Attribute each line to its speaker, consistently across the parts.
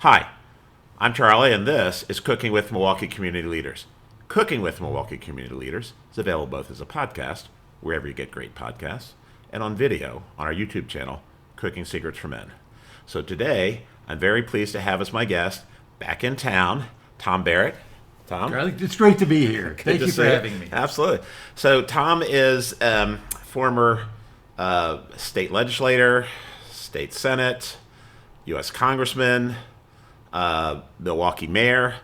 Speaker 1: Hi, I'm Charlie, and this is Cooking with Milwaukee Community Leaders. Cooking with Milwaukee Community Leaders is available both as a podcast, wherever you get great podcasts, and on video on our YouTube channel, Cooking Secrets for Men. So today, I'm very pleased to have as my guest, back in town, Tom Barrett. Tom?
Speaker 2: Charlie, it's great to be here. Thank you for having me.
Speaker 1: Absolutely. So Tom is former state legislator, state senate, U.S. congressman, Milwaukee Mayor,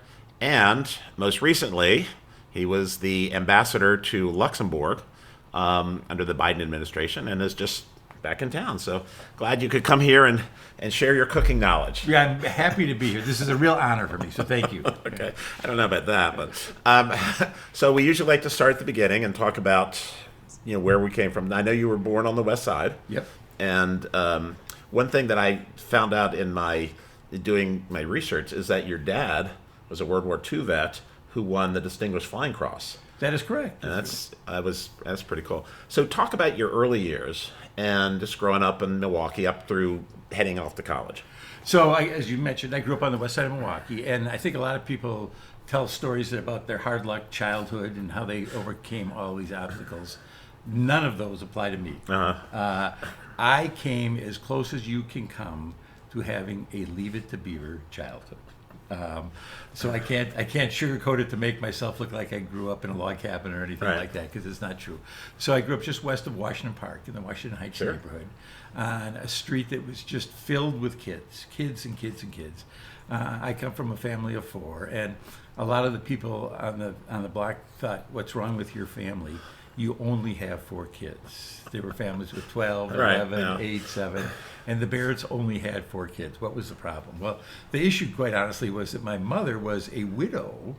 Speaker 1: and most recently, he was the ambassador to Luxembourg under the Biden administration and is just back in town. So glad you could come here and share your cooking knowledge.
Speaker 2: Yeah, I'm happy to be here. This is a real honor for me, so thank you.
Speaker 1: Okay. I don't know about that, but so we usually like to start at the beginning and talk about where we came from. I know you were born on the West Side.
Speaker 2: Yep.
Speaker 1: And one thing that I found out in doing my research is that your dad was a World War II vet who won the Distinguished Flying Cross.
Speaker 2: That is correct.
Speaker 1: And that's pretty cool. So talk about your early years and just growing up in Milwaukee up through heading off to college.
Speaker 2: So, as you mentioned, I grew up on the west side of Milwaukee, and I think a lot of people tell stories about their hard luck childhood and how they overcame all these obstacles. None of those apply to me. I came as close as you can come to having a Leave It to Beaver childhood. So I can't sugarcoat it to make myself look like I grew up in a log cabin or anything like that, because it's not true. So I grew up just west of Washington Park in the Washington Heights neighborhood, on a street that was just filled with kids. I come from a family of 4, and a lot of the people on the block thought, "What's wrong with your family? You only have 4 kids." There were families with 12, 11, 8, 7, and the Barretts only had 4 kids. What was the problem? Well, the issue, quite honestly, was that my mother was a widow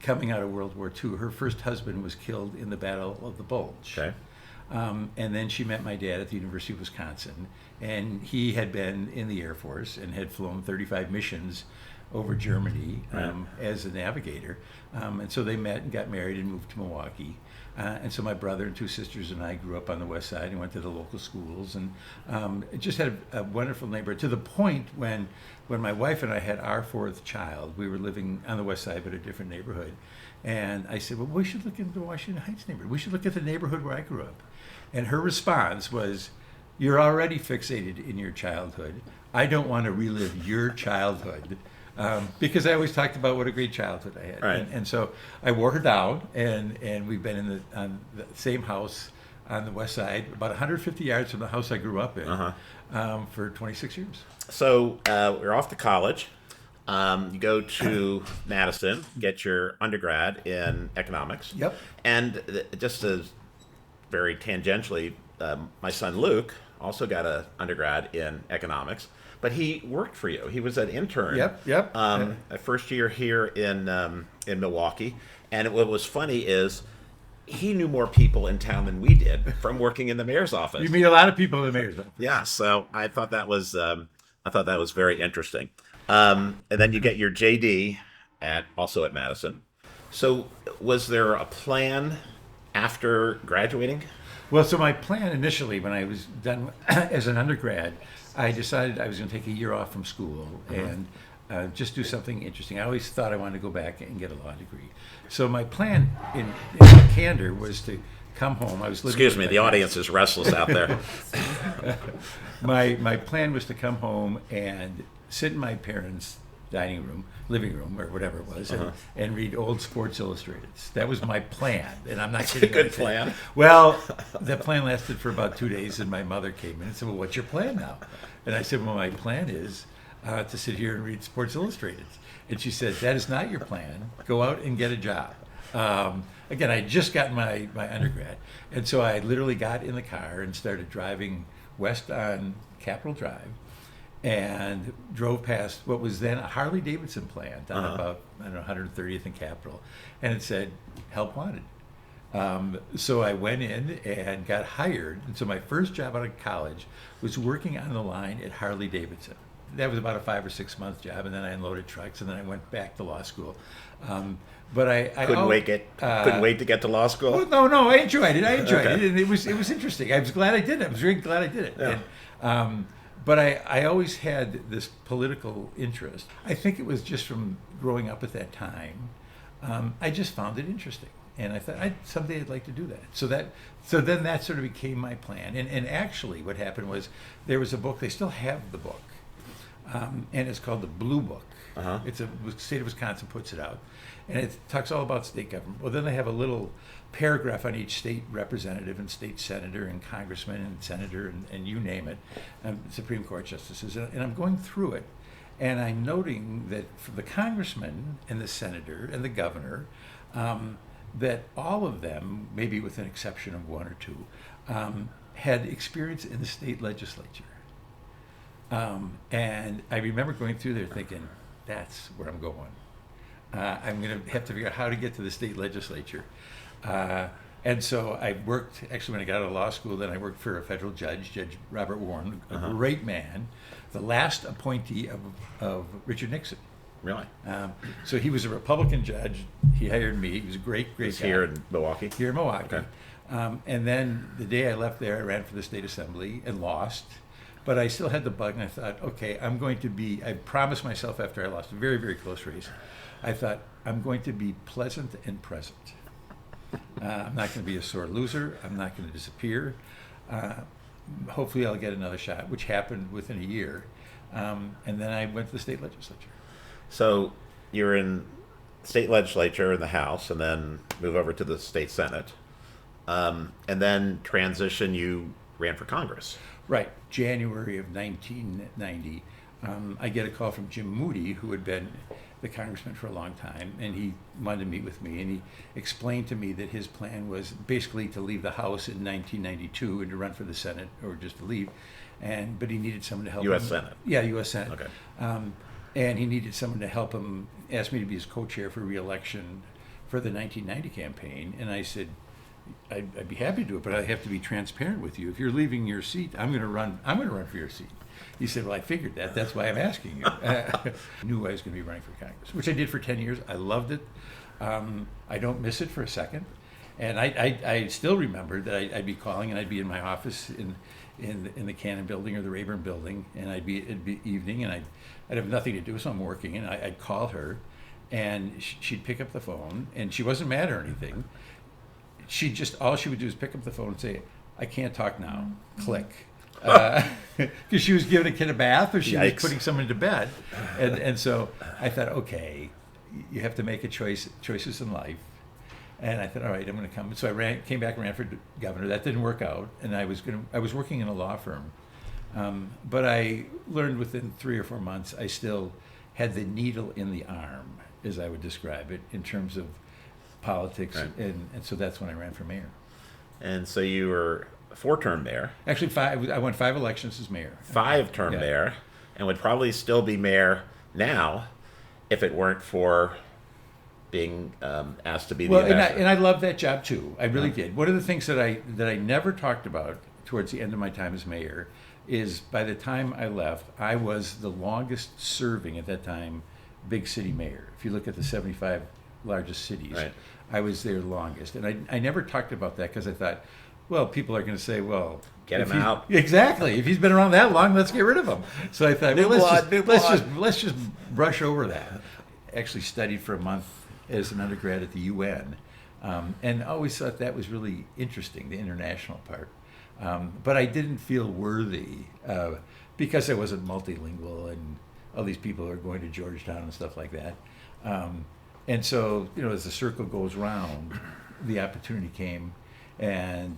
Speaker 2: coming out of World War II. Her first husband was killed in the Battle of the Bulge.
Speaker 1: Okay.
Speaker 2: And then she met my dad at the University of Wisconsin, and he had been in the Air Force and had flown 35 missions over Germany as a navigator. And so they met and got married and moved to Milwaukee. And so my brother and 2 sisters and I grew up on the west side and went to the local schools, and just had a wonderful neighborhood, to the point when my wife and I had our 4th child, we were living on the west side but a different neighborhood. And I said, "Well, we should look into the Washington Heights neighborhood. We should look at the neighborhood where I grew up." And her response was, "You're already fixated in your childhood. I don't want to relive your childhood." Because I always talked about what a great childhood I had.
Speaker 1: Right.
Speaker 2: And so I wore her down, and we've been on the same house on the west side, about 150 yards from the house I grew up in, for 26 years.
Speaker 1: So we're off to college. You go to Madison, get your undergrad in economics.
Speaker 2: Yep.
Speaker 1: And just as very tangentially, my son Luke also got an undergrad in economics. But he worked for you. He was an intern.
Speaker 2: Yep.
Speaker 1: A first year here in Milwaukee, and what was funny is he knew more people in town than we did from working in the mayor's office.
Speaker 2: You meet a lot of people in the mayor's office.
Speaker 1: Yeah. So I thought that was very interesting. And then you get your JD also at Madison. So was there a plan after graduating?
Speaker 2: Well, so my plan initially, when I was done as an undergrad, I decided I was going to take a year off from school and just do something interesting. I always thought I wanted to go back and get a law degree. So my plan in candor was to come home. I was living.
Speaker 1: Excuse me, the audience is restless out there.
Speaker 2: My plan was to come home and sit in my parents' living room, or whatever it was, and read old Sports Illustrated. That was my plan, and I'm not kidding.
Speaker 1: A good plan.
Speaker 2: Well, the plan lasted for about 2 days, and my mother came in and said, "Well, what's your plan now?" And I said, "Well, my plan is to sit here and read Sports Illustrated." And she said, "That is not your plan. Go out and get a job." Again, I had just gotten my undergrad, and so I literally got in the car and started driving west on Capitol Drive, and drove past what was then a Harley-Davidson plant on about 130th and Capitol, and it said, "Help wanted." So I went in and got hired, and so my first job out of college was working on the line at Harley-Davidson. That was about a 5 or 6 month job, and then I unloaded trucks, and then I went back to law school. But I couldn't
Speaker 1: wait to get to law school.
Speaker 2: Well, no, I enjoyed it. It, and it was interesting. I was glad I did it. I was very glad I did it.
Speaker 1: Yeah.
Speaker 2: But I always had this political interest. I think it was just from growing up at that time. I just found it interesting. And I thought someday I'd like to do that. So then that sort of became my plan. And actually what happened was there was a book, they still have the book, and it's called the Blue Book. It's the state of Wisconsin puts it out. And it talks all about state government. Well, then they have a little paragraph on each state representative and state senator and congressman and senator and you name it, Supreme Court justices. And I'm going through it, and I'm noting that for the congressman and the senator and the governor, that all of them, maybe with an exception of one or two, had experience in the state legislature. And I remember going through there thinking, that's where I'm going. I'm going to have to figure out how to get to the state legislature. And so I worked, actually when I got out of law school, then I worked for a federal judge, Judge Robert Warren, a great man, the last appointee of Richard Nixon.
Speaker 1: Really?
Speaker 2: So he was a Republican judge. He hired me. He was a great guy.
Speaker 1: Here in Milwaukee?
Speaker 2: Here in Milwaukee.
Speaker 1: Okay.
Speaker 2: And then the day I left there, I ran for the state assembly and lost. But I still had the bug, and I thought, okay, I promised myself after I lost a very, very close race, I thought, I'm going to be pleasant and present. I'm not going to be a sore loser. I'm not going to disappear. Hopefully I'll get another shot, which happened within a year. And then I went to the state legislature.
Speaker 1: So you're in state legislature in the House, and then move over to the state Senate. And then transition, you ran for Congress.
Speaker 2: Right. January of 1990, I get a call from Jim Moody, who had been the congressman for a long time, and he wanted to meet with me, and he explained to me that his plan was basically to leave the House in 1992 and to run for the Senate, or just to leave, but he needed someone to help
Speaker 1: U.S.
Speaker 2: him.
Speaker 1: Senate.
Speaker 2: Yeah, U.S. Senate.
Speaker 1: Okay.
Speaker 2: And he needed someone to help him, asked me to be his co-chair for re-election for the 1990 campaign, and I said, I'd be happy to do it, but I have to be transparent with you. If you're leaving your seat, I'm going to run for your seat. He said, well, I figured that. That's why I'm asking you. I knew I was going to be running for Congress, which I did for 10 years. I loved it. I don't miss it for a second. And I still remember that I'd be calling, and I'd be in my office in the Cannon building or the Rayburn building, and it'd be evening, and I'd have nothing to do, so I'm working, and I'd call her, and she'd pick up the phone, and she wasn't mad or anything. All she would do is pick up the phone and say, I can't talk now. Click. Because she was giving a kid a bath, or she was putting someone to bed. And so I thought, okay, you have to make choices in life. And I thought, all right, I'm going to come. So came back and ran for governor. That didn't work out, and I was working in a law firm. But I learned within 3 or 4 months, I still had the needle in the arm, as I would describe it, in terms of politics, right. And so that's when I ran for mayor.
Speaker 1: And so you were a 4-term mayor.
Speaker 2: Actually, 5. I won 5 elections as mayor.
Speaker 1: 5-term mayor, and would probably still be mayor now if it weren't for being asked to be the ambassador.
Speaker 2: And I loved that job too. I really did. One of the things that I never talked about towards the end of my time as mayor is by the time I left, I was the longest serving at that time big city mayor. If you look at the 75 largest cities, right. I was their longest. And I never talked about that because I thought, well, people are going to say, well,
Speaker 1: get him out.
Speaker 2: Exactly. If he's been around that long, let's get rid of him. So I thought, let's just brush over that. Actually studied for a month as an undergrad at the UN, and always thought that was really interesting, the international part. But I didn't feel worthy because I wasn't multilingual, and all these people are going to Georgetown and stuff like that. And so, as the circle goes round, the opportunity came, and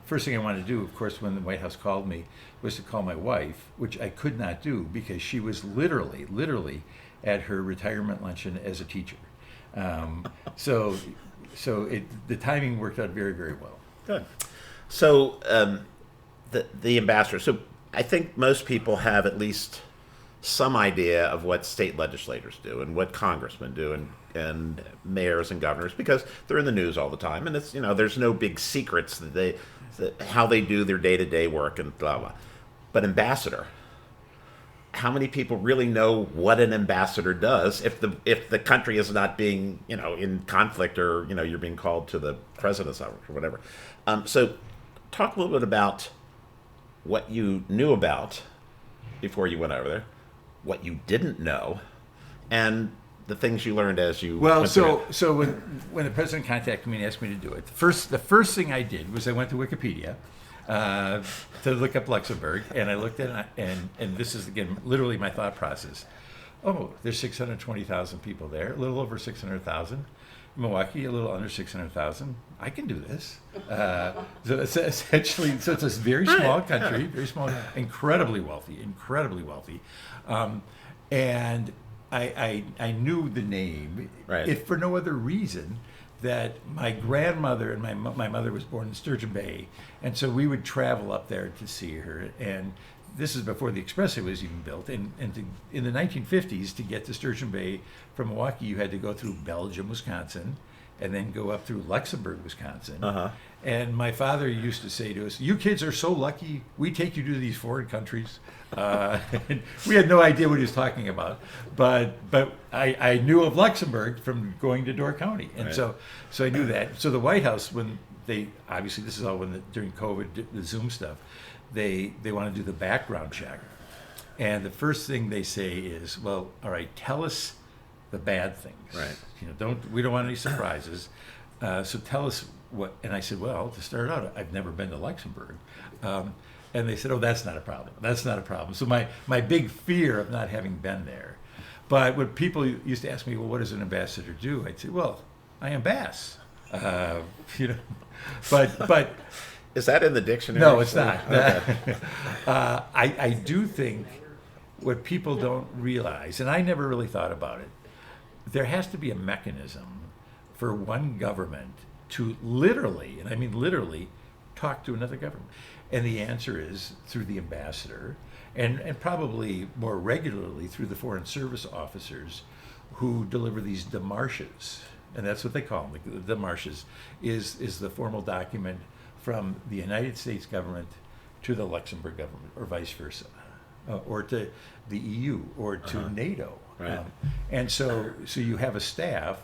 Speaker 2: first thing I wanted to do, of course, when the White House called me, was to call my wife, which I could not do because she was literally at her retirement luncheon as a teacher. So the timing worked out very, very well.
Speaker 1: Good. So the ambassador. So I think most people have at least some idea of what state legislators do and what congressmen do and mayors and governors, because they're in the news all the time, and it's there's no big secrets that how they do their day-to-day work and blah blah. But ambassador, how many people really know what an ambassador does if the country is not being in conflict, or you're being called to the president's office or whatever? So talk a little bit about what you knew about before you went over there, what you didn't know, and the things you learned as you
Speaker 2: Well,
Speaker 1: went through it.
Speaker 2: so when the president contacted me and asked me to do it, the first thing I did was I went to Wikipedia to look up Luxembourg, and I looked at it, and this is, again, literally my thought process. Oh, there's 620,000 people there, a little over 600,000. Milwaukee, a little under 600,000. I can do this. So it's essentially, so it's a very small country, very small, incredibly wealthy. And I knew the name,
Speaker 1: Right.
Speaker 2: if for no other reason that my grandmother and my mother was born in Sturgeon Bay, and so we would travel up there to see her. And this is before the expressway was even built. And in the 1950s, to get to Sturgeon Bay from Milwaukee, you had to go through Belgium, Wisconsin, and then go up through Luxembourg, Wisconsin.
Speaker 1: Uh-huh.
Speaker 2: And my father used to say to us, "You kids are so lucky. We take you to these foreign countries." And we had no idea what he was talking about, but I knew of Luxembourg from going to Door County, and
Speaker 1: Right.
Speaker 2: so I knew that. So the White House, when they obviously this is all during COVID, the Zoom stuff, they want to do the background check, and the first thing they say is, "Well, all right, tell us the bad things.
Speaker 1: Right.
Speaker 2: We don't want any surprises. So tell us what." And I said, "Well, to start out, I've never been to Luxembourg." And they said, "Oh, that's not a problem. That's not a problem." So my big fear of not having been there. But when people used to ask me, "Well, what does an ambassador do?" I'd say, "Well, I ambass." But
Speaker 1: Is that in the dictionary?
Speaker 2: no, it's not.
Speaker 1: Okay.
Speaker 2: I do think what people don't realize, and I never really thought about it, there has to be a mechanism for one government to literally, and I mean literally, talk to another government. And the answer is through the ambassador, and probably more regularly through the foreign service officers who deliver these démarches. And that's what they call them. The démarches is the formal document from the United States government to the Luxembourg government, or vice versa, or to the EU, or to NATO.
Speaker 1: Right.
Speaker 2: And so you have a staff,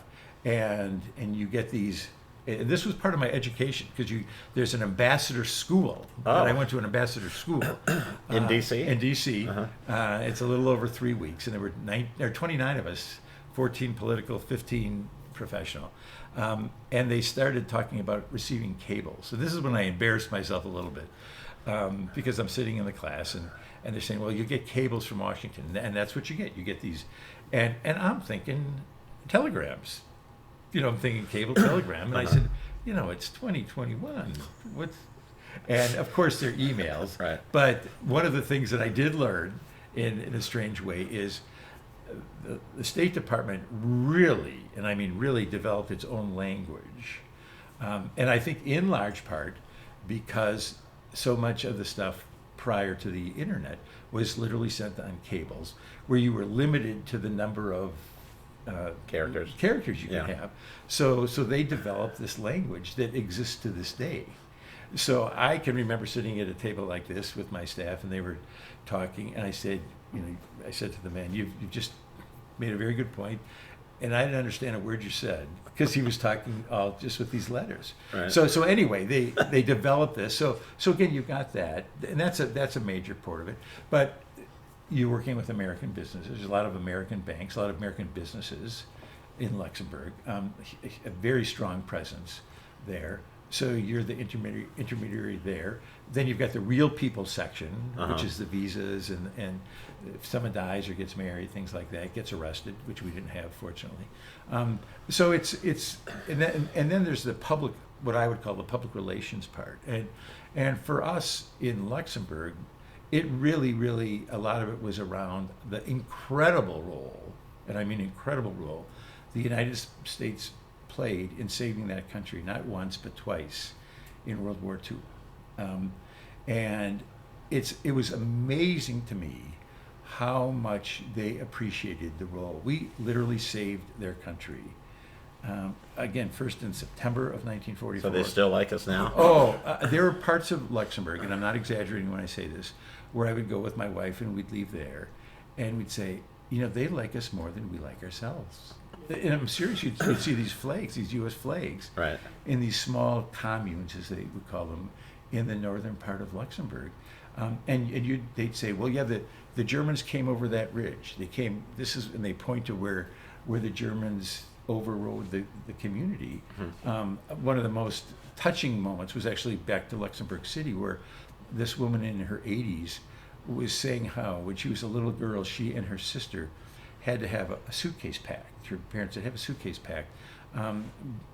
Speaker 2: and you get these. And this was part of my education, because there's an ambassador school.
Speaker 1: Oh.
Speaker 2: And I went to an ambassador school
Speaker 1: In D.C.?
Speaker 2: In D.C.
Speaker 1: Uh-huh.
Speaker 2: It's a little over 3 weeks, and there were 29 of us, 14 political, 15 professional. And they started talking about receiving cables. So this is when I embarrassed myself a little bit, because I'm sitting in the class, and they're saying, "Well, you get cables from Washington," and that's what you get. You get these, and I'm thinking telegrams. I'm thinking cable telegram, and I said, "It's 2021. What's?" And of course, they're emails.
Speaker 1: Right.
Speaker 2: But one of the things that I did learn in a strange way is the State Department really, and I mean really, developed its own language. And I think in large part because so much of the stuff prior to the internet was literally sent on cables, where you were limited to the number of
Speaker 1: Characters
Speaker 2: you could have. So they developed this language that exists to this day. So I can remember sitting at a table like this with my staff, and they were talking, and I said to the man, "You've just made a very good point," and I didn't understand a word you said, because he was talking all just with these letters.
Speaker 1: Right.
Speaker 2: So anyway, they developed this. So again, you've got that, and that's a major part of it. But you're working with American businesses. There's a lot of American banks, a lot of American businesses in Luxembourg, a very strong presence there. So you're the intermediary there. Then you've got the real people section, which is the visas, and if someone dies or gets married, things like that, gets arrested, which we didn't have, fortunately. So it's and then there's the public, what I would call the public relations part. And for us in Luxembourg, it really, a lot of it was around the incredible role, and I mean incredible role, the United States played in saving that country, not once but twice, in World War II. And it was amazing to me how much they appreciated the role. We literally saved their country. Again, first in September of 1944.
Speaker 1: So they still like us now?
Speaker 2: There are parts of Luxembourg, and I'm not exaggerating when I say this, where I would go with my wife, and we'd leave there, and we'd say, they like us more than we like ourselves. And I'm serious, you'd see these flags, these U.S. flags,
Speaker 1: Right.
Speaker 2: in these small communes, as they would call them, in the northern part of Luxembourg. They'd say, well, yeah, the Germans came over that ridge. They came. And they point to where the Germans overrode the community. One of the most touching moments was actually back to Luxembourg City, where this woman in her 80s was saying how when she was a little girl, she and her sister had to have a suitcase packed. Her parents had to have a suitcase packed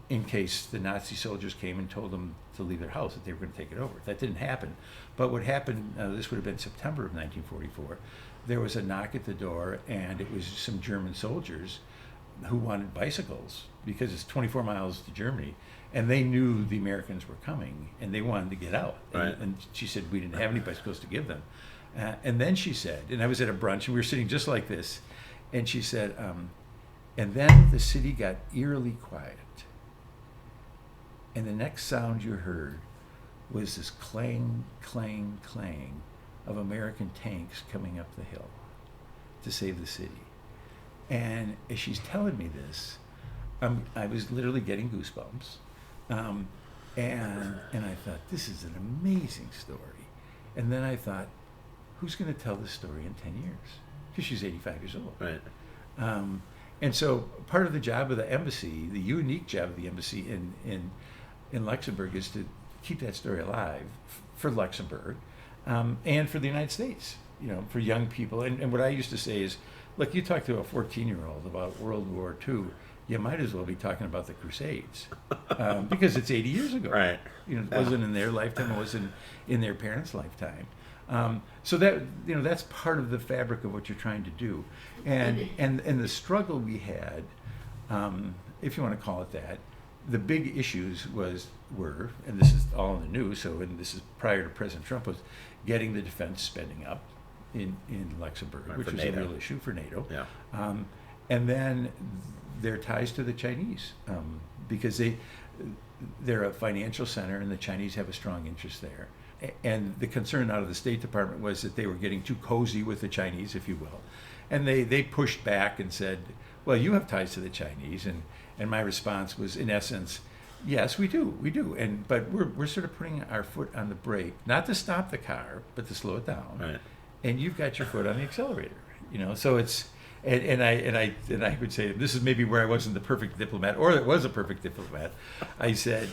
Speaker 2: in case the Nazi soldiers came and told them to leave their house, that they were going to take it over. That didn't happen. But what happened, this would have been September of 1944, there was a knock at the door, and it was some German soldiers who wanted bicycles because it's 24 miles to Germany, and they knew the Americans were coming, and they wanted to get out.
Speaker 1: Right.
Speaker 2: And she said, we didn't have any bicycles to give them. And then she said, and I was at a brunch, and we were sitting just like this, and she said, and then the city got eerily quiet. And the next sound you heard was this clang, clang, clang of American tanks coming up the hill to save the city. And as she's telling me this, I was literally getting goosebumps. And I thought, this is an amazing story. And then I thought, who's going to tell this story in 10 years? Because she's 85 years old.
Speaker 1: Right.
Speaker 2: And so part of the job of the embassy, the unique job of the embassy in Luxembourg, is to keep that story alive for Luxembourg and for the United States, for young people. And what I used to say is, look, you talk to a 14-year-old about World War II, you might as well be talking about the Crusades because it's 80 years ago.
Speaker 1: Right.
Speaker 2: It wasn't in their lifetime, it wasn't in their parents' lifetime. So that that's part of the fabric of what you're trying to do, and the struggle we had, if you want to call it that, the big issues were, and this is all in the news. And this is prior to President Trump, was getting the defense spending up in Luxembourg,
Speaker 1: Right,
Speaker 2: which was
Speaker 1: NATO.
Speaker 2: a real issue for NATO.
Speaker 1: Yeah.
Speaker 2: And then their ties to the Chinese, because they're a financial center, and the Chinese have a strong interest there. And the concern out of the State Department was that they were getting too cozy with the Chinese, if you will. And they pushed back and said, well, you have ties to the Chinese. And my response was, in essence, yes, we do. But we're sort of putting our foot on the brake, not to stop the car, but to slow it down.
Speaker 1: Right.
Speaker 2: And you've got your foot on the accelerator. So it's, and I would say, this is maybe where I wasn't the perfect diplomat, or it was a perfect diplomat. I said,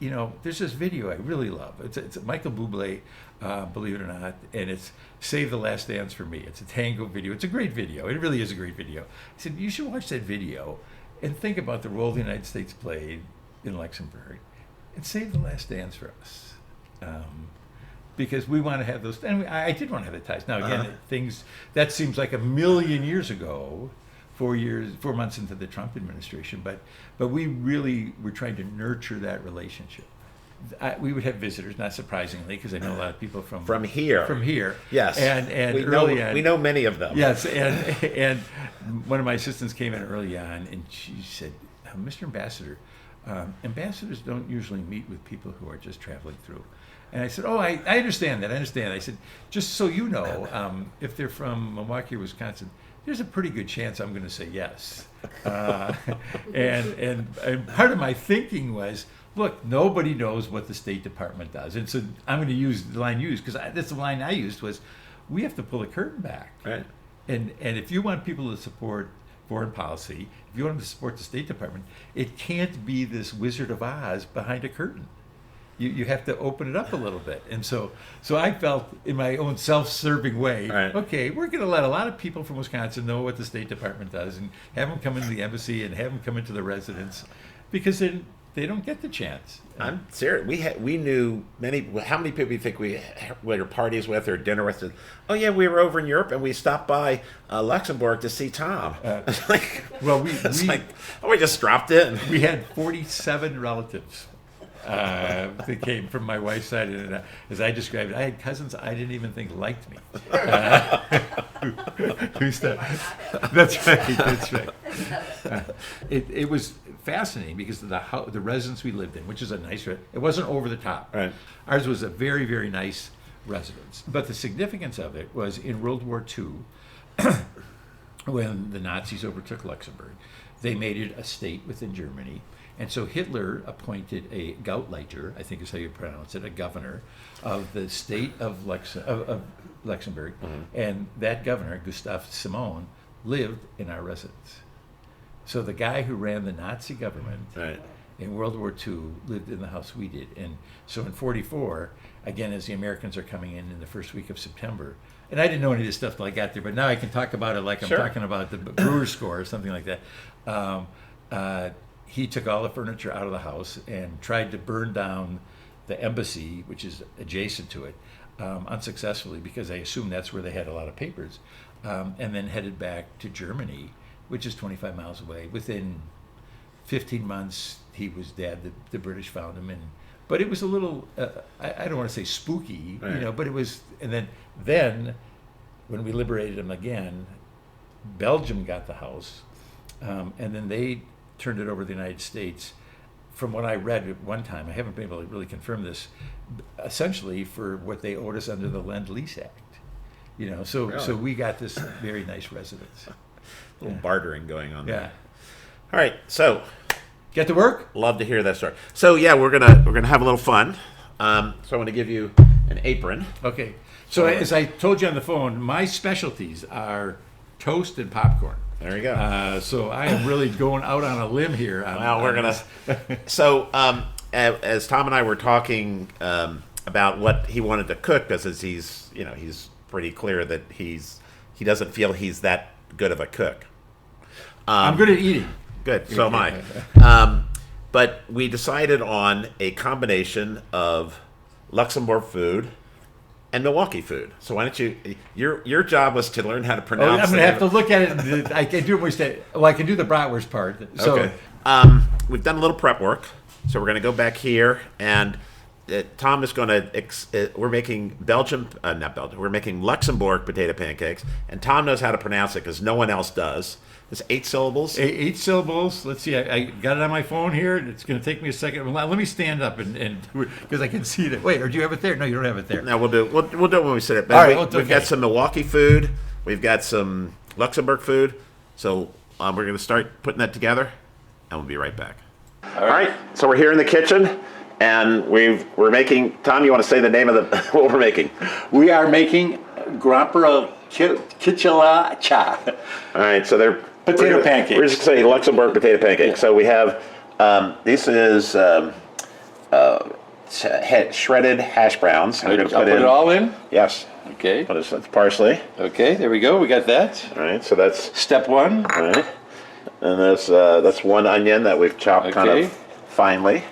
Speaker 2: there's this video I really love. It's Michael Bublé, believe it or not, and it's Save the Last Dance for Me. It's a tango video. It's a great video. It really is a great video. I said, you should watch that video and think about the role the United States played in Luxembourg, and save the last dance for us. Because we want to have those, and I did want to have the ties. Now, again, that seems like a million years ago, 4 months into the Trump administration, but we really were trying to nurture that relationship. We would have visitors, not surprisingly, because I know a lot of people from here.
Speaker 1: Yes,
Speaker 2: and
Speaker 1: we know many of them.
Speaker 2: Yes, and one of my assistants came in early on, and she said, "Mr. Ambassador, ambassadors don't usually meet with people who are just traveling through." And I said, "Oh, I understand that. I understand." I said, "Just so you know, if they're from Milwaukee or Wisconsin, there's a pretty good chance I'm going to say yes." And part of my thinking was, look, nobody knows what the State Department does. And so I'm going to use the line used, because that's the line I used, was we have to pull the curtain back.
Speaker 1: Right.
Speaker 2: And if you want people to support foreign policy, if you want them to support the State Department, it can't be this Wizard of Oz behind a curtain. You have to open it up a little bit. And so I felt, in my own self-serving way,
Speaker 1: right,
Speaker 2: okay, we're going to let a lot of people from Wisconsin know what the State Department does, and have them come into the embassy and have them come into the residence, because they don't get the chance.
Speaker 1: I'm serious. We knew many. How many people do you think we were parties with or dinner with? Oh yeah, we were over in Europe and we stopped by Luxembourg to see Tom. We just dropped in.
Speaker 2: We had 47 relatives. They came from my wife's side, and as I described it, I had cousins I didn't even think liked me. That's right. It was fascinating, because the residence we lived in, which is a nice, it wasn't over the top.
Speaker 1: Right.
Speaker 2: Ours was a very, very nice residence. But the significance of it was, in World War II, when the Nazis overtook Luxembourg. They made it a state within Germany. And so Hitler appointed a Gauleiter, I think is how you pronounce it, a governor of the state of Luxembourg. And that governor, Gustav Simon, lived in our residence. So the guy who ran the Nazi government in World War II lived in the house we did. And so in 44, again, as the Americans are coming in the first week of September, and I didn't know any of this stuff till I got there, but now I can talk about it like I'm talking about the Brewers score or something like that. He took all the furniture out of the house and tried to burn down the embassy, which is adjacent to it, unsuccessfully, because I assume that's where they had a lot of papers, and then headed back to Germany, which is 25 miles away. Within 15 months, he was dead. The British found him, but it was a little, I don't want to say spooky, but it was, and then when we liberated him again, Belgium got the house, and then they turned it over to the United States. From what I read at one time, I haven't been able to really confirm this, essentially for what they owed us under the Lend-Lease Act. So we got this very nice residence.
Speaker 1: A little bartering going on there.
Speaker 2: Yeah.
Speaker 1: All right, so
Speaker 2: Get to work?
Speaker 1: love to hear that story. So yeah, we're gonna have a little fun. So I'm gonna give you an apron.
Speaker 2: Okay. So as I told you on the phone, my specialties are toast and popcorn.
Speaker 1: There you go.
Speaker 2: So I am really going out on a limb here.
Speaker 1: We're gonna. So as Tom and I were talking about what he wanted to cook, because he's pretty clear that he doesn't feel he's that good of a cook.
Speaker 2: I'm good at eating.
Speaker 1: Good. So am I. But we decided on a combination of Luxembourg food and Milwaukee food. So why don't you? Your job was to learn how to pronounce.
Speaker 2: I'm going to have to look at it. I can do I can do the bratwurst part. So,
Speaker 1: okay. We've done a little prep work, so we're going to go back here, and Tom is going to. We're making not Belgium. We're making Luxembourg potato pancakes, and Tom knows how to pronounce it because no one else does. It's 8 syllables.
Speaker 2: 8 syllables. Let's see. I got it on my phone here. It's going to take me a second. Let me stand up and do it because I can see that. Wait, or do you have it there? No, you don't have it there.
Speaker 1: No, we'll do it when we sit it. But
Speaker 2: all right,
Speaker 1: we've got some Milwaukee food. We've got some Luxembourg food. So we're going to start putting that together, and we'll be right back. All right. So we're here in the kitchen, and we're making. Tom, you want to say the name of what we're making?
Speaker 3: We are making Gromperekichelcher.
Speaker 1: All right. So they're
Speaker 3: Potato pancakes.
Speaker 1: We're just saying Luxembourg potato pancakes. Yeah. So we have, this is shredded hash browns.
Speaker 3: I'll put it all in?
Speaker 1: Yes.
Speaker 3: Okay.
Speaker 1: That's parsley.
Speaker 3: Okay, there we go. We got that.
Speaker 1: All right, so that's...
Speaker 3: Step 1.
Speaker 1: All right. And that's 1 onion that we've chopped kind of finely.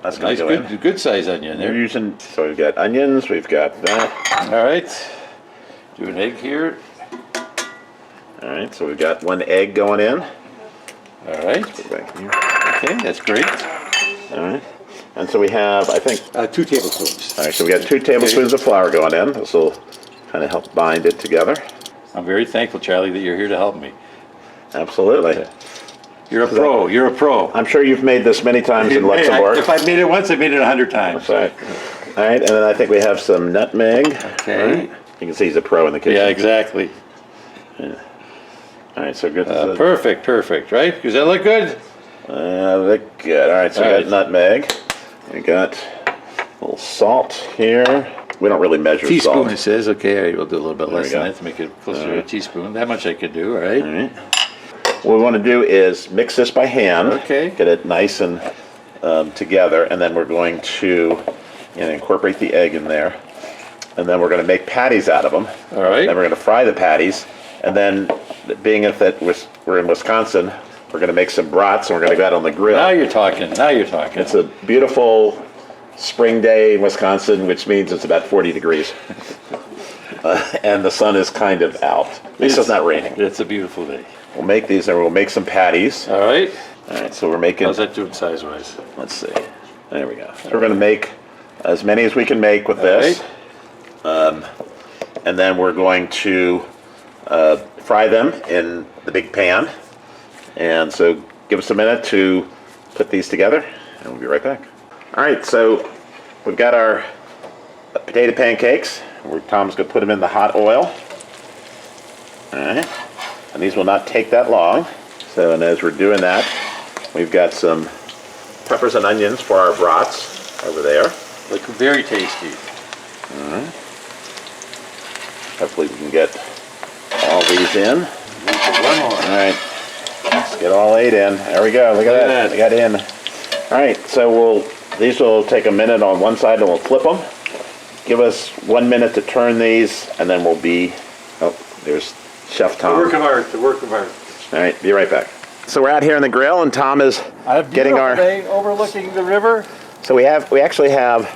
Speaker 1: That's going to go in.
Speaker 3: Good size onion there.
Speaker 1: So we've got onions, we've got that.
Speaker 3: All right. Do an egg here.
Speaker 1: All right, so we've got 1 egg going in.
Speaker 3: All right.
Speaker 1: Back here.
Speaker 3: Okay, that's great.
Speaker 1: All right. And so we have, I think...
Speaker 3: 2 tablespoons.
Speaker 1: All right, so we got 2 tablespoons of flour going in. This will kind of help bind it together.
Speaker 3: I'm very thankful, Charlie, that you're here to help me.
Speaker 1: Absolutely.
Speaker 3: Okay. You're a pro. You're a pro.
Speaker 1: I'm sure you've made this many times in Luxembourg.
Speaker 3: If I've made it once, I've made it 100 times.
Speaker 1: That's right. All right, and then I think we have some nutmeg.
Speaker 3: Okay.
Speaker 1: Right. You can see he's a pro in the kitchen.
Speaker 3: Yeah, exactly.
Speaker 1: Yeah. All right, so good.
Speaker 3: Perfect, right? Does that look good?
Speaker 1: Look good. All right, so we got nutmeg. We got a little salt here. We don't really measure
Speaker 3: teaspoon,
Speaker 1: salt.
Speaker 3: It says. Okay, we'll do a little bit less than
Speaker 1: go.
Speaker 3: that to make it closer to a teaspoon. That much I could do, all right?
Speaker 1: All right. What we want to do is mix this by hand.
Speaker 3: Okay.
Speaker 1: Get it nice and together, and then we're going to incorporate the egg in there. And then we're going to make patties out of them.
Speaker 3: All right.
Speaker 1: Then we're going to fry the patties. And then, being that we're in Wisconsin, we're going to make some brats, and we're going to go out on the grill.
Speaker 3: Now you're talking.
Speaker 1: It's a beautiful spring day in Wisconsin, which means it's about 40 degrees. And the sun is kind of out. At least it's not raining.
Speaker 3: It's a beautiful day.
Speaker 1: We'll make these, and we'll make some patties.
Speaker 3: All right.
Speaker 1: All right, so we're making...
Speaker 3: How's that doing size-wise?
Speaker 1: Let's see. There we go. So we're going to make as many as we can make with this.
Speaker 3: Right.
Speaker 1: And then we're going to fry them in the big pan. And so give us a minute to put these together, and we'll be right back. All right, so we've got our potato pancakes. Tom's going to put them in the hot oil. All right. And these will not take that long. So, and as we're doing that, we've got some peppers and onions for our brats over there.
Speaker 3: Look very tasty.
Speaker 1: Hopefully we can get all these in.
Speaker 3: One more.
Speaker 1: All right, let's get all 8 in. There we go. Look at that. We got in. All right, so these will take a minute on one side, and we'll flip them. Give us 1 minute to turn these, and then we'll be. Oh, there's Chef Tom.
Speaker 3: The work of art. The work of art.
Speaker 1: All right, be right back. So we're out here on the grill, and Tom is getting our.
Speaker 3: Day overlooking the river.
Speaker 1: So we actually have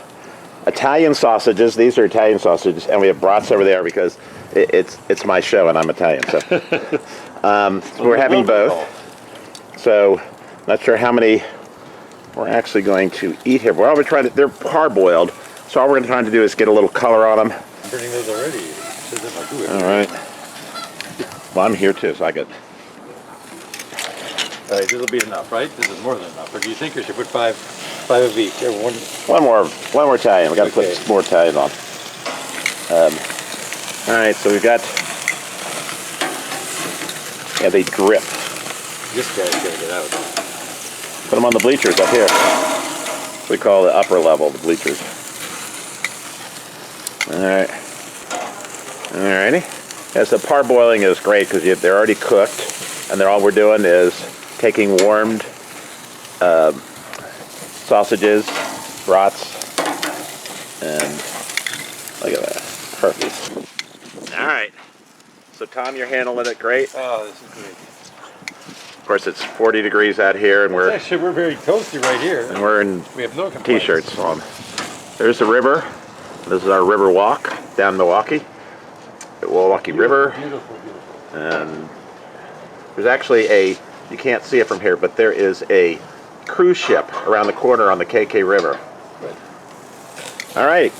Speaker 1: Italian sausages. These are Italian sausages, and we have brats over there because it's my show and I'm Italian. So, so we're having both. So not sure how many we're actually going to eat here. Well, they're parboiled. So all we're trying to do is get a little color on them.
Speaker 3: I'm burning those already.
Speaker 1: All right. Well, I'm here too, so I get.
Speaker 3: All right, this will be enough, right? This is more than enough. Or do you think we should put five of each? Or
Speaker 1: One more Italian. We got to put more Italian on. All right, so we've got. Yeah, they drip.
Speaker 3: This guy's gonna get out.
Speaker 1: Put them on the bleachers up here. We call the upper level the bleachers. All right. Alrighty. Yeah, so parboiling is great because they're already cooked, and all we're doing is taking warmed sausages, brats, and look at that. Perfect. All right. So Tom, you're handling it great.
Speaker 3: Oh, this is great.
Speaker 1: Of course, it's 40 degrees out here, and we're
Speaker 3: very toasty right here.
Speaker 1: And we're in
Speaker 3: We have no complaints.
Speaker 1: t-shirts on. There's the river. This is our river walk down Milwaukee. The Milwaukee River.
Speaker 3: Beautiful, beautiful.
Speaker 1: And there's actually you can't see it from here, but there is a cruise ship around the corner on the KK River.
Speaker 3: Good.
Speaker 1: All right.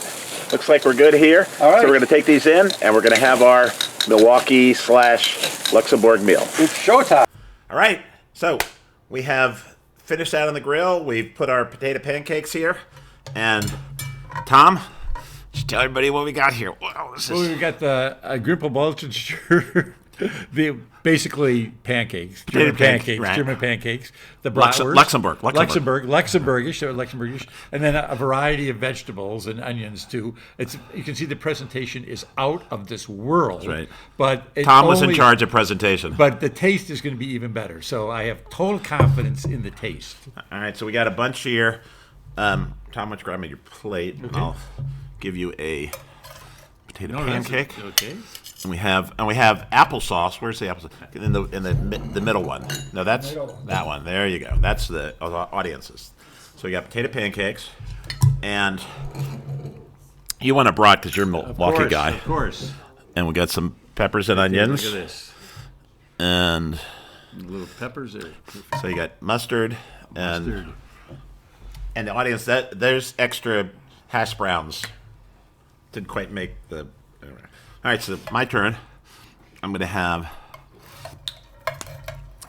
Speaker 1: Looks like we're good here.
Speaker 3: All right.
Speaker 1: So we're going to take these in, and we're going to have our Milwaukee/Luxembourg meal.
Speaker 3: It's showtime.
Speaker 1: All right, so we have finished out on the grill. We've put our potato pancakes here. And Tom, just tell everybody what we got here. Wow,
Speaker 2: Well, we've got the Gromperekichelcher, the basically pancakes, German pancakes,
Speaker 1: right.
Speaker 2: German pancakes, the bratwurst, Luxembourgish, and then a variety of vegetables and onions too. You can see the presentation is out of this world.
Speaker 1: That's right.
Speaker 2: But
Speaker 1: Tom was in charge of presentation.
Speaker 2: But the taste is going to be even better. So I have total confidence in the taste.
Speaker 1: All right, so we got a bunch here. Tom, why don't you grab me your plate? Okay. I'll give you a potato pancake.
Speaker 2: Okay.
Speaker 1: And we have applesauce. Where's the applesauce? In the middle one. No, that's that one. There you go. That's the audiences. So we got potato pancakes, and you want a brat because you're a Milwaukee guy.
Speaker 2: Of course.
Speaker 1: And we got some peppers and onions.
Speaker 2: Look at this.
Speaker 1: And
Speaker 2: Little peppers there.
Speaker 1: so you got mustard and the audience. There's extra hash browns. Didn't quite make the. All right, so my turn. I'm going to have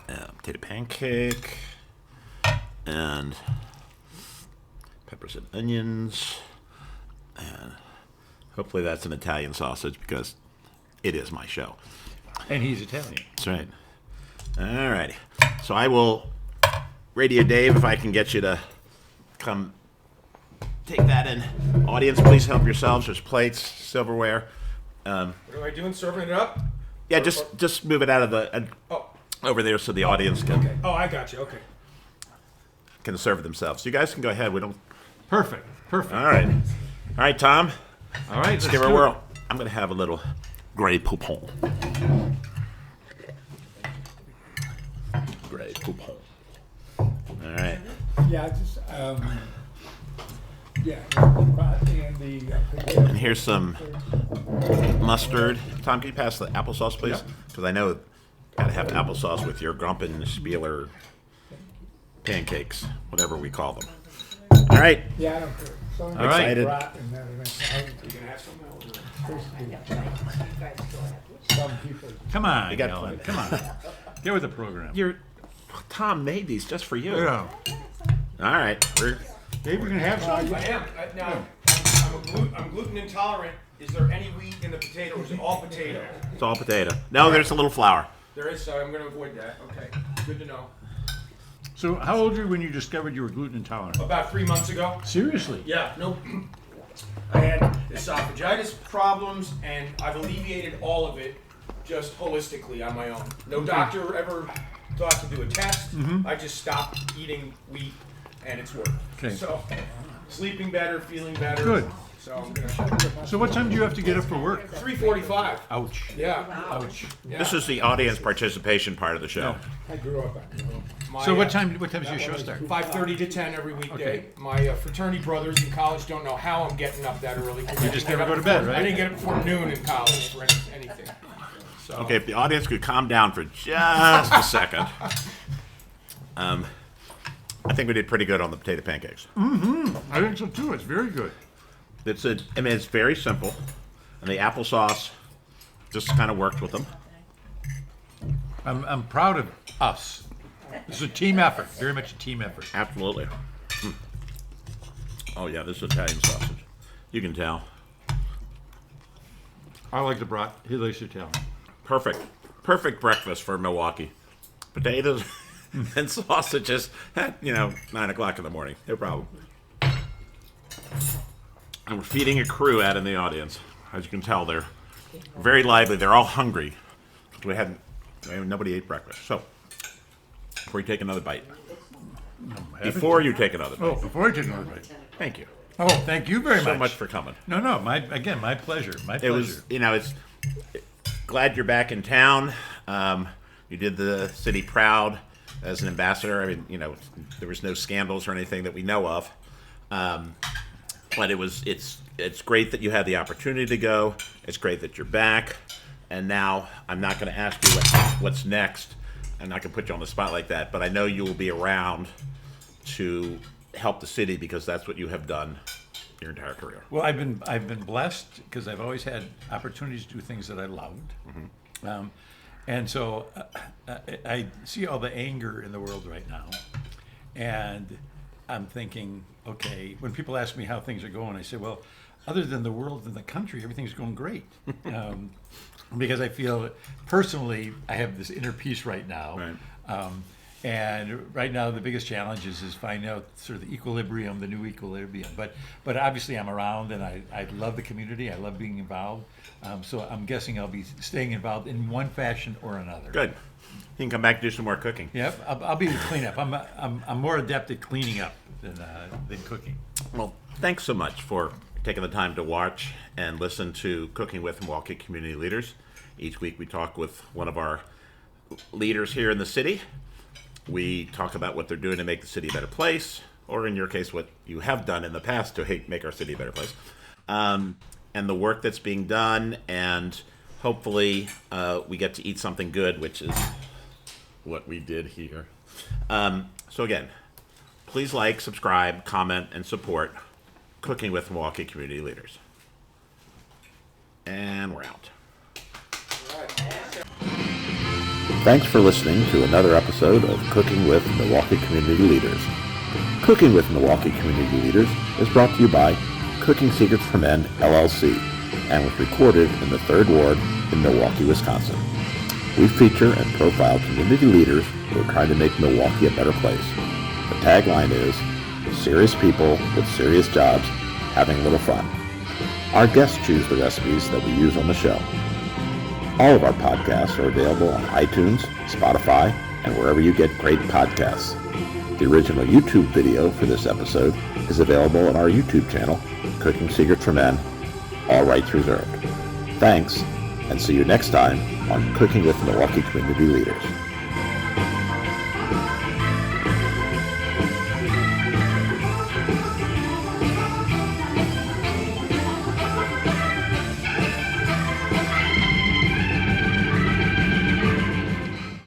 Speaker 1: a potato pancake and peppers and onions. And hopefully that's an Italian sausage because it is my show.
Speaker 2: And he's Italian.
Speaker 1: That's right. All righty. So I will radio Dave if I can get you to come take that in. Audience, please help yourselves. There's plates, silverware.
Speaker 4: What am I doing? Serving it up?
Speaker 1: Yeah, just move it out of the over there so the audience can
Speaker 4: Okay. Oh, I got you. Okay.
Speaker 1: serve themselves. You guys can go ahead. We don't.
Speaker 2: Perfect.
Speaker 1: All right, Tom.
Speaker 2: All right,
Speaker 1: Let's give her a whirl. I'm gonna have a little Grey Poupon. Grey Poupon. All right.
Speaker 5: Yeah, just, and the.
Speaker 1: And here's some mustard. Tom, can you pass the applesauce, please? Because I know gotta have applesauce with your Gromperekichelcher pancakes, whatever we call them. All right.
Speaker 5: Yeah, I don't care. So
Speaker 1: All right.
Speaker 5: You
Speaker 4: can have some
Speaker 5: some people.
Speaker 2: Come on,
Speaker 1: got
Speaker 2: Ellen.
Speaker 1: plenty.
Speaker 2: Come on. Get with the program.
Speaker 1: Tom made these just for you.
Speaker 2: Yeah.
Speaker 1: All right.
Speaker 2: Maybe we can have some.
Speaker 4: I am. Now, I'm gluten intolerant. Is there any wheat in the potato? Is it all potato?
Speaker 1: It's all potato. No, there's a little flour.
Speaker 4: There is, so I'm gonna avoid that. Okay, good to know.
Speaker 2: So how old were you when you discovered you were gluten intolerant?
Speaker 4: About 3 months ago.
Speaker 2: Seriously?
Speaker 4: Yeah, no. I had esophagitis problems, and I've alleviated all of it just holistically on my own. No doctor ever thought to do a test. I just stopped eating wheat, and it's worked.
Speaker 2: Okay.
Speaker 4: So, sleeping better, feeling better.
Speaker 2: Good.
Speaker 4: So I'm gonna.
Speaker 2: So what time do you have to get up for work?
Speaker 4: 3:45.
Speaker 2: Ouch.
Speaker 4: Yeah.
Speaker 2: Ouch.
Speaker 4: Yeah.
Speaker 1: This is the audience participation part of the show.
Speaker 5: I grew up on it.
Speaker 4: My,
Speaker 2: So what time does your show start?
Speaker 4: 5:30 to 10 every weekday.
Speaker 2: Okay.
Speaker 4: My fraternity brothers in college don't know how I'm getting up that early.
Speaker 2: You just never go to bed, right?
Speaker 4: I didn't get up before noon in college for anything. So.
Speaker 1: Okay, if the audience could calm down for just a second. I think we did pretty good on the potato pancakes.
Speaker 2: I think so too. It's very good.
Speaker 1: It's very simple, and the applesauce just kind of worked with them.
Speaker 2: I'm proud of us. It's a team effort. Very much a team effort.
Speaker 1: Absolutely. Oh yeah, this is Italian sausage. You can tell.
Speaker 2: I like the brat. He likes the Italian.
Speaker 1: Perfect breakfast for Milwaukee. Potatoes and sausages at 9 o'clock in the morning. No problem. And we're feeding a crew out in the audience. As you can tell, they're very lively. They're all hungry. Nobody ate breakfast. So, before you take another bite. Before you take another bite.
Speaker 2: Oh, before I take another bite.
Speaker 1: Thank you
Speaker 2: Oh, thank you very
Speaker 1: so
Speaker 2: much.
Speaker 1: much for coming.
Speaker 2: No, my pleasure. My
Speaker 1: It
Speaker 2: pleasure.
Speaker 1: was, it's glad you're back in town. You did the city proud as an ambassador. I mean, there was no scandals or anything that we know of. But it's great that you had the opportunity to go. It's great that you're back. And now I'm not going to ask you what's next. I'm not going to put you on the spot like that. But I know you will be around to help the city because that's what you have done your entire career.
Speaker 2: Well, I've been blessed because I've always had opportunities to do things that I loved, and so I see all the anger in the world right now, and I'm thinking, okay, when people ask me how things are going, I say, well, other than the world and the country, everything's going great, because I feel personally I have this inner peace right now.
Speaker 1: Right.
Speaker 2: And right now, the biggest challenge is finding out sort of the equilibrium, the new equilibrium. But obviously, I'm around, and I love the community. I love being involved. So I'm guessing I'll be staying involved in one fashion or another.
Speaker 1: Good. You can come back and do some more cooking.
Speaker 2: Yep, I'll be the cleanup. I'm more adept at cleaning up than cooking.
Speaker 1: Well, thanks so much for taking the time to watch and listen to Cooking with Milwaukee Community Leaders. Each week we talk with one of our leaders here in the city. We talk about what they're doing to make the city a better place, or in your case, what you have done in the past to make our city a better place, and the work that's being done, and hopefully we get to eat something good, which is what we did here. So again, please like, subscribe, comment, and support Cooking with Milwaukee Community Leaders. And we're out. Thanks for listening to another episode of Cooking with Milwaukee Community Leaders. Cooking with Milwaukee Community Leaders is brought to you by Cooking Secrets for Men, LLC, and was recorded in the 3rd Ward in Milwaukee, Wisconsin. We feature and profile community leaders who are trying to make Milwaukee a better place. The tagline is, serious people with serious jobs having a little fun. Our guests choose the recipes that we use on the show. All of our podcasts are available on iTunes, Spotify, and wherever you get great podcasts. The original YouTube video for this episode is available on our YouTube channel, Cooking Secrets for Men, all rights reserved. Thanks, and see you next time on Cooking with Milwaukee Community Leaders.